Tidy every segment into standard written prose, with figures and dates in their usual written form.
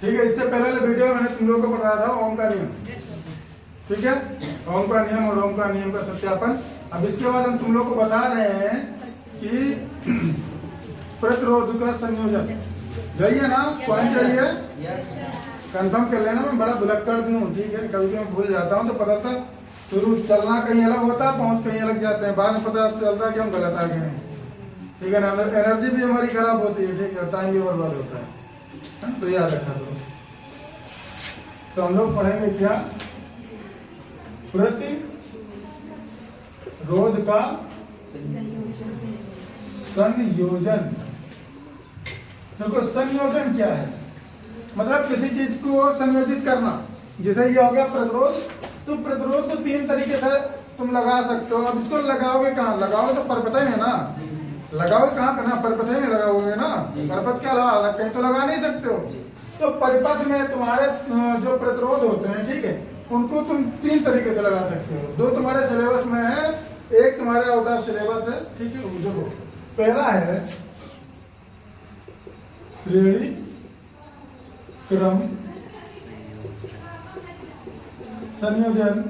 ठीक है। इससे पहले वाले वीडियो में मैंने तुम लोगों को बताया था ओम का नियम, ठीक है, ओम का नियम और ओम का नियम का सत्यापन। अब इसके बाद हम तुम लोग को बता रहे हैं कि प्रतिरोध का संयोजन, चाहिए ना, पॉइंट चाहिए, कंफर्म कर लेना। मैं बड़ा भुलक्कड़ भी हूँ, ठीक है, कभी मैं भूल जाता हूँ, तो पता था शुरू चलना कहीं अलग होता है, पहुंच कहीं अलग जाते हैं, बाद में पता चलता है कि हम गलत आ गए हैं, ठीक है ना। एनर्जी भी हमारी खराब होती है, ठीक है, टाइम भी बर्बाद होता है, तो याद रखा करो। तो हम लोग पढ़ेंगे क्या, प्रतिरोध का संयोजन। देखो संयोजन क्या है, मतलब किसी चीज को संयोजित करना। जैसे ये हो गया प्रतिरोध, तो प्रतिरोध को तीन तरीके से तुम लगा सकते हो। अब इसको लगाओगे कहाँ, लगाओगे तो परपथ में ना, लगाओगे कहाँ पे ना, परपथ में लगाओगे ना, परपथ क्या लगा, कहीं तो लगा नहीं सकते हो। तो परिपथ में तुम्हारे जो प्रतिरोध होते हैं, ठीक है, उनको तुम तीन तरीके से लगा सकते हो। दो तुम्हारे सिलेबस में है, एक तुम्हारे आउट ऑफ सिलेबस है, ठीक है। देखो पहला है श्रेणी क्रम संयोजन,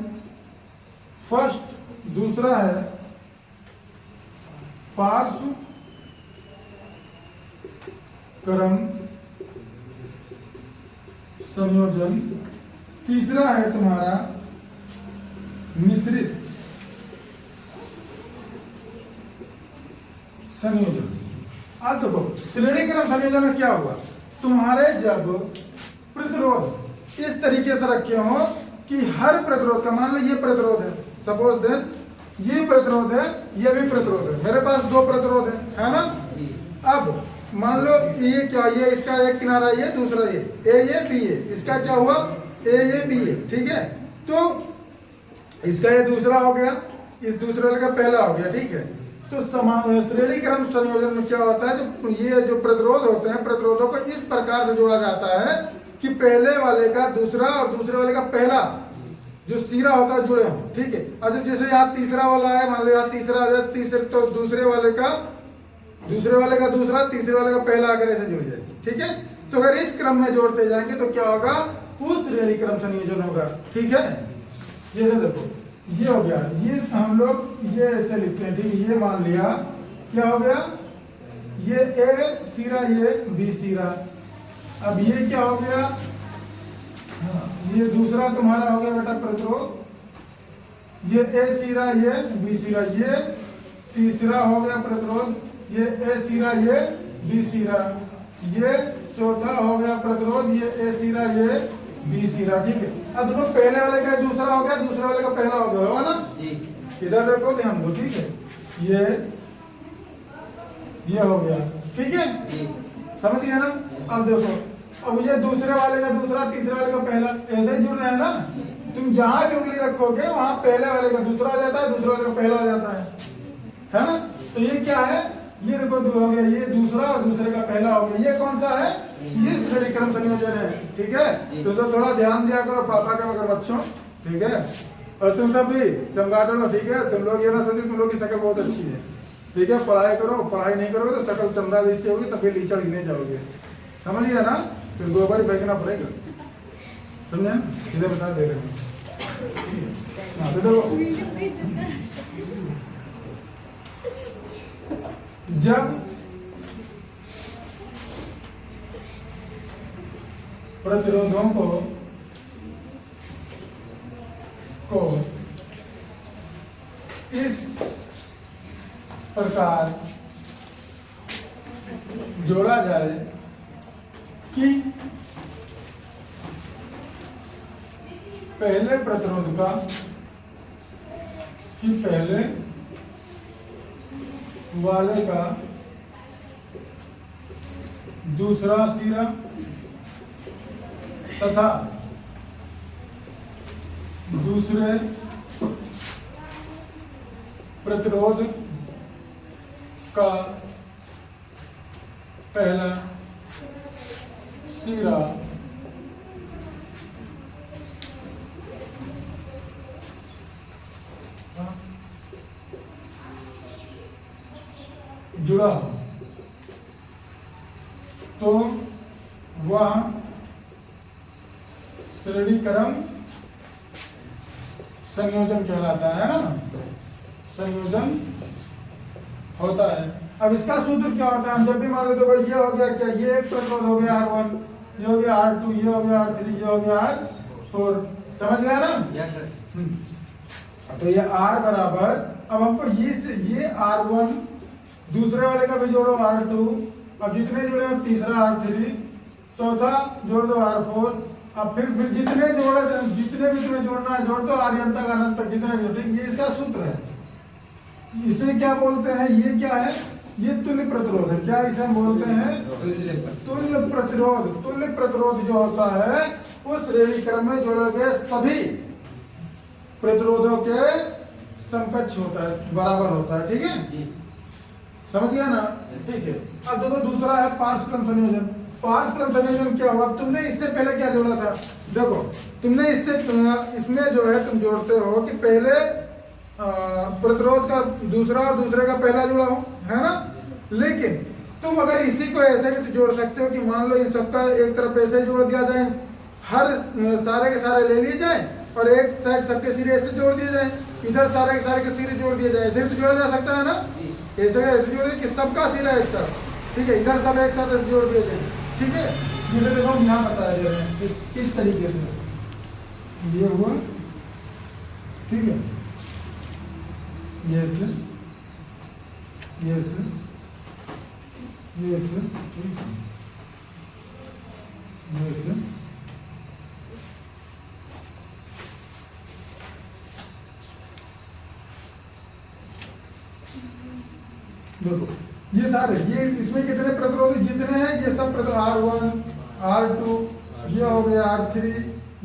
फर्स्ट। दूसरा है पार्श्व क्रम संयोजन। तीसरा है तुम्हारा मिश्रित संयोजन। अब देखो श्रेणी क्रम संयोजन में क्या हुआ, तुम्हारे जब प्रतिरोध इस तरीके से रखे हो कि हर प्रतिरोध का, मान लो ये प्रतिरोध है, सपोज देन ये प्रतिरोध है, ये भी प्रतिरोध है, मेरे पास दो प्रतिरोध है ना। अब मान लो ये क्या, ये इसका एक किनारा ये, दूसरा ये बी ए, इसका क्या हुआ ये बी ए, ठीक है। तो इसका ये दूसरा हो गया, इस दूसरे वाले का पहला हो गया, ठीक है। तो श्रेणी क्रम संयोजन में क्या होता है, जब ये जो प्रतिरोध होते हैं, प्रतिरोधों को इस प्रकार से जोड़ा जाता है कि पहले वाले का दूसरा और दूसरे वाले का पहला जो सिरा होता है जुड़े हो, ठीक है। और जब जैसे यहाँ तीसरा वाला है, मान लो यहाँ तीसरा है, तीसरे तो दूसरे वाले का दूसरा, तीसरे वाले का पहला आकर ऐसे जुड़ जाए, ठीक है। तो अगर इस क्रम में जोड़ते जाएंगे तो क्या होगा, उस श्रेणी क्रम संयोजन होगा, ठीक है। जैसे देखो ये हो गया, ये हम लोग ये ऐसे लिखते हैं, ठीक है। ये मान लिया क्या हो गया, ये ए सिरा, ये बी सिरा। अब ये क्या हो गया, हाँ, ये दूसरा तुम्हारा हो गया बेटा प्रतिरोध, ये ए सिरा, ये बी सिरा। ये तीसरा हो गया प्रतिरोध, ये ए सिरा, ये बी सिरा। ये चौथा हो गया प्रतिरोध, ये ए सिरा, ये बी सिरा, ठीक है। अब देखो पहले वाले का दूसरा हो गया, दूसरे वाले का पहला हो गया, होगा ना। इधर देखो ध्यान दो, ठीक है। ये हो गया, ठीक है, समझ गए ना। अब देखो, अब ये दूसरे वाले का दूसरा, तीसरे वाले का पहला, ऐसे ही जुड़ रहे हैं ना। तुम जहां भी उंगली रखोगे वहां पहले वाले का दूसरा आ जाता है, दूसरे वाले का पहला आ जाता है ना। तो ये क्या है, ये देखो हो गया, ये दूसरा और दूसरे का पहला हो गया। ये कौन सा है, ये श्रेणी क्रम संयोजन है, ठीक है। तो थोड़ा ध्यान दिया करो पापा के मगर बच्चों, ठीक है। और तुम सब भी चमगादड़ हो, ठीक है। तुम लोग ये ना सोचो तुम लोग की शक्ल बहुत अच्छी है, ठीक है। पढ़ाई करो, पढ़ाई नहीं करोगे तो शक्ल चमड़ा जैसी होगी, तब भी लीचड़ गिने जाओगे, समझ गया ना। फिर गोबर ही फेंकना पड़ेगा, समझे, सीधे बता दे रहे हैं। जब प्रतिरोधों को इस प्रकार जोड़ा जाए कि पहले प्रतिरोध का, कि पहले वाले का दूसरा सिरा तथा दूसरे प्रतिरोध का पहला सिरा जुड़ा हो तो वह श्रेणी क्रम संयोजन कहलाता है ना, संयोजन होता है। अब इसका सूत्र क्या होता है, हम जब भी मान लो तो भाई ये हो गया क्या, ये एक प्रतिरोध हो गया R1, ये हो गया R2, ये हो गया R3, ये हो गया R4, समझ गया ना? Yes sir. तो ये R बराबर, अब हमको ये R1 दूसरे वाले का भी जोड़ो R2, अब जितने जुड़े हो तीसरा R3, चौथा जोड़ दो R4, अब फिर जितने भी तुम्हें जोड़ना है जोड़ दो अनंत तक, अनंत तक जितने भी, ये इसका सूत्र है। इसे क्या बोलते हैं, ये क्या है, ये तुल्य प्रतिरोध है। क्या इसे हम बोलते हैं, तुल्य प्रतिरोध। तुल्य प्रतिरोध जो होता है उस श्रेणी क्रम में जोड़े गए सभी प्रतिरोधों के समकक्ष होता है, बराबर होता है। ठीक है, समझ गया ना? ठीक है। अब देखो दूसरा है पार्श्व क्रम संयोजन। पार्श्व क्रम संयोजन क्या हुआ, तुमने इससे पहले क्या जोड़ा था, देखो तुमने इसमें जो है तुम जोड़ते हो कि पहले प्रतिरोध का दूसरा और दूसरे का पहला जुड़ा हो, है ना? लेकिन तुम अगर इसी को ऐसे भी तो जोड़ सकते हो कि मान लो इन सबका एक तरफ ऐसे जोड़ दिया जाए, हर सारे के सारे ले लिए जाए और एक साइड सबके सिरे ऐसे जोड़ दिए जाए, इधर सारे के सिरे जोड़ दिए जाए, ऐसे भी तो जोड़ा जा सकता है ना? ऐसे जोड़े कि सबका सिरा एक साथ, ठीक है, इधर सब एक साथ ऐसे जोड़ दिए जाए। ठीक है, जिसे देखो हम यहाँ बताया जा रहे हैं किस तरीके से ये हुआ। ठीक है, ये से ये से ये से ये से देखो ये सारे, ये इसमें कितने प्रतिरोध जितने हैं ये सब प्रतिरोध R1, R2, ये हो गया R3,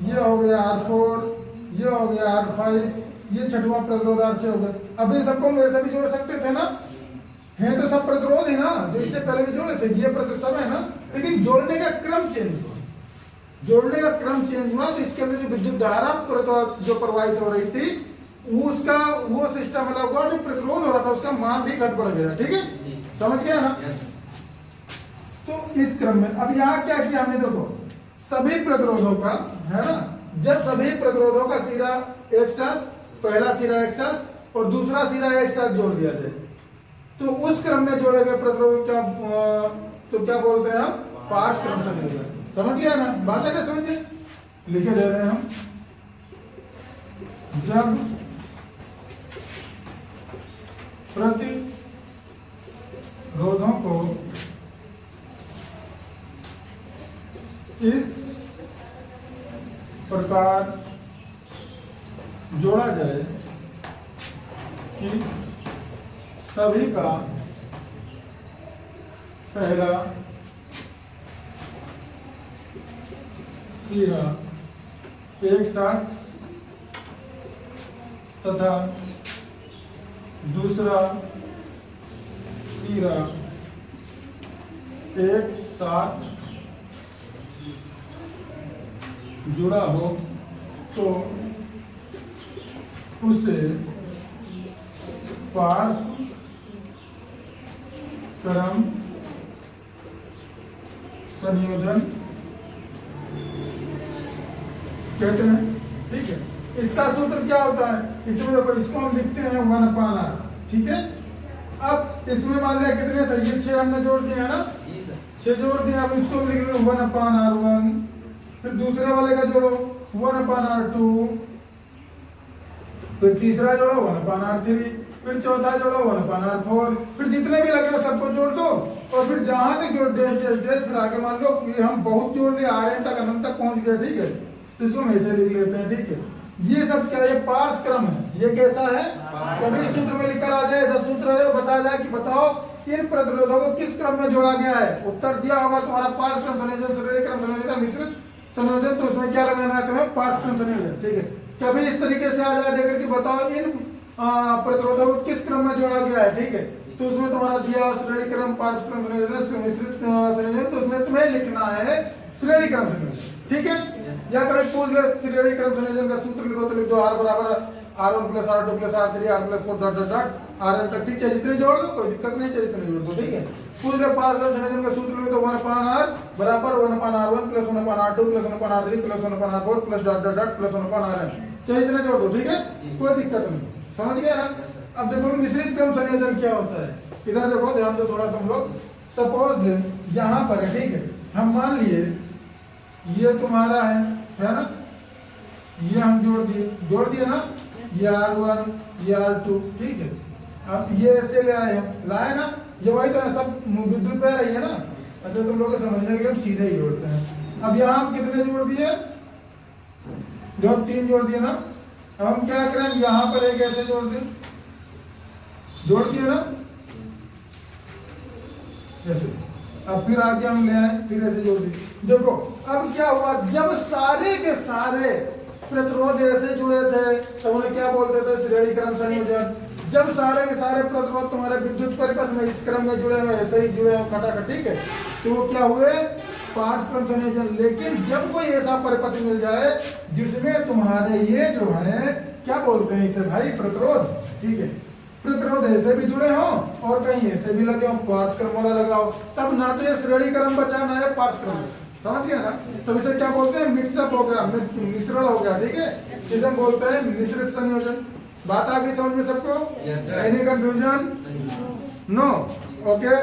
ये हो गया R4, ये हो गया R5, ये छठवां प्रतिरोध R6 हो गया। अब इन सबको हम ऐसे भी जोड़ सकते थे ना, हैं तो सब प्रतिरोध ही ना, जो इससे पहले भी जोड़े थे, ये प्रतिरोध सब है ना, लेकिन जोड़ने का क्रम चेंज हुआ। जोड़ने का क्रम चेंज हुआ तो इसके अंदर जो विद्युत धारा जो प्रवाहित हो रही थी उसका वो सिस्टम अलग हुआ, जो प्रतिरोध हो रहा था उसका मान भी घट बढ़ गया। ठीक है, समझ गया ना? तो इस क्रम में अब यहाँ क्या किया हमने, देखो सभी प्रतिरोधों का, है ना, जब सभी प्रतिरोधों का सिरा एक साथ, पहला सिरा एक साथ और दूसरा सिरा एक साथ जोड़ दिया जाए तो उस क्रम में जोड़े गए प्रतिरोध क्या, तो क्या बोलते हैं हम, पार्श्व क्रम संयोजन। समझ गया ना बात है, क्या समझिए, लिखे दे रहे हैं हम। जब प्रतिरोधों को इस प्रकार जोड़ा जाए कि सभी का पहला सिरा एक साथ तथा दूसरा सिरा एक साथ जुड़ा हो तो उसे पार्श्व क्रम संयोजन कहते हैं। ठीक है, इसका सूत्र क्या होता है, इसमें देखो इसको हम लिखते हैं 1/r। ठीक है, अब इसमें मान लिया कितने थे, ये 6 हमने जोड़ दिया है ना, 6 जोड़ दिया। अब इसको हम लिख रहे हैं 1/r1, फिर दूसरे वाले का जोड़ो 1/r2, फिर तीसरा जोड़ो 1/r3, फिर चौथा जोड़ो 1/r4, फिर जितने भी लगे सबको जोड़ दो और फिर जहां तक जोड़ डैश फिर आगे मान लो कि हम बहुत जोड़ लिए, Rn तक अनंत तक पहुंच गए। ठीक है, तो इसको हम ऐसे लिख लेते हैं। ठीक है, ये सब क्या है, पार्श्व क्रम है। ये कैसा है, कभी सूत्र में लिखकर आ जाए, ऐसा सूत्र है बताया जाए कि बताओ इन प्रतिरोधों को किस क्रम में जोड़ा गया है। उत्तर दिया होगा तुम्हारा पार्श्व क्रम संयोजन, श्रेणी क्रम संयोजन, मिश्रित संयोजन, तो उसमें क्या लगाना है तुम्हें, पार्श्व क्रम संयोजन। ठीक है, कभी इस तरीके से आ जाए देकर कि बताओ इन प्रतिरोधों को किस क्रम में जोड़ा गया है। ठीक है, तो उसमें तुम्हारा दिया श्रेणी क्रम, पार्श्व क्रम संयोजन, मिश्रित संयोजन, तो उसमें तुम्हें लिखना है श्रेणी क्रम संयोजन। ठीक है, या कभी पूर्ण श्रेणी क्रम संयोजन का सूत्र लिखो तो लिख दो R बराबर R1 plus R2 plus R3 R plus 4 dot dot dot Rn तक, ठीक है। जितने जोड़ दो कोई दिक्कत नहीं, चाहिए जितने जोड़ दो, ठीक है। पूरे 5 संयोजन का सूत्र ले तो 1/r बराबर 1/r1 plus 1/r2 plus 1/r3 plus 1/r4 plus dot dot dot plus 1/rn, चाहिए इतने जोड़ दो, ठीक है, कोई दिक्कत नहीं, समझ गए ना। अब देखो मिश्रित क्रम संयोजन क्या होता है, इधर देखो, ध्यान दो थोड़ा तुम लोग। सपोज यहाँ पर है, ठीक है, हम मान लिए ये तुम्हारा है ना, ये हम जोड़ दिए ना, ये R1 ये R2, ठीक है। अब ये ऐसे ले आए, हम लाए ना, ये वही तो है, सब विद्युत बह रही है ना। अच्छा, तुम लोग समझने के लिए हम सीधे ही जोड़ते हैं। अब यहाँ हम कितने जोड़ दिए, जो 3 जोड़ दिए ना। अब हम क्या करें, यहाँ पर एक ऐसे जोड़ दिए ना, ऐसे। अब फिर आगे हम ले आए, फिर ऐसे जोड़ दिए। देखो अब क्या हुआ, जब सारे के सारे प्रतिरोध ऐसे जुड़े थे तो उन्हें क्या बोलते थे, श्रेणी क्रम संयोजन। जब सारे के सारे प्रतिरोध तुम्हारे विद्युत परिपथ में इस क्रम में जुड़े हुए, ऐसे ही जुड़े हुए खटाखट, ठीक है, तो वो क्या हुए, पार्श्व क्रम संयोजन। लेकिन जब कोई ऐसा परिपथ मिल जाए जिसमें तुम्हारे ये जो है क्या बोलते हैं इसे भाई, प्रतिरोध, ठीक है, प्रतिरोध ऐसे भी जुड़े हो और कहीं ऐसे भी लगे हो, पार्श्व क्रम वाला लगाओ, तब ना तो ये श्रेणी क्रम बचा ना है पार्श्व क्रम, समझ गया ना। तो इसे क्या बोलते हैं, मिक्सअप हो गया, मिश्रण हो गया, ठीक है, इसे बोलते हैं मिश्रित संयोजन। बात आ गई समझ में सबको, एनी कंफ्यूजन, नो, ओके।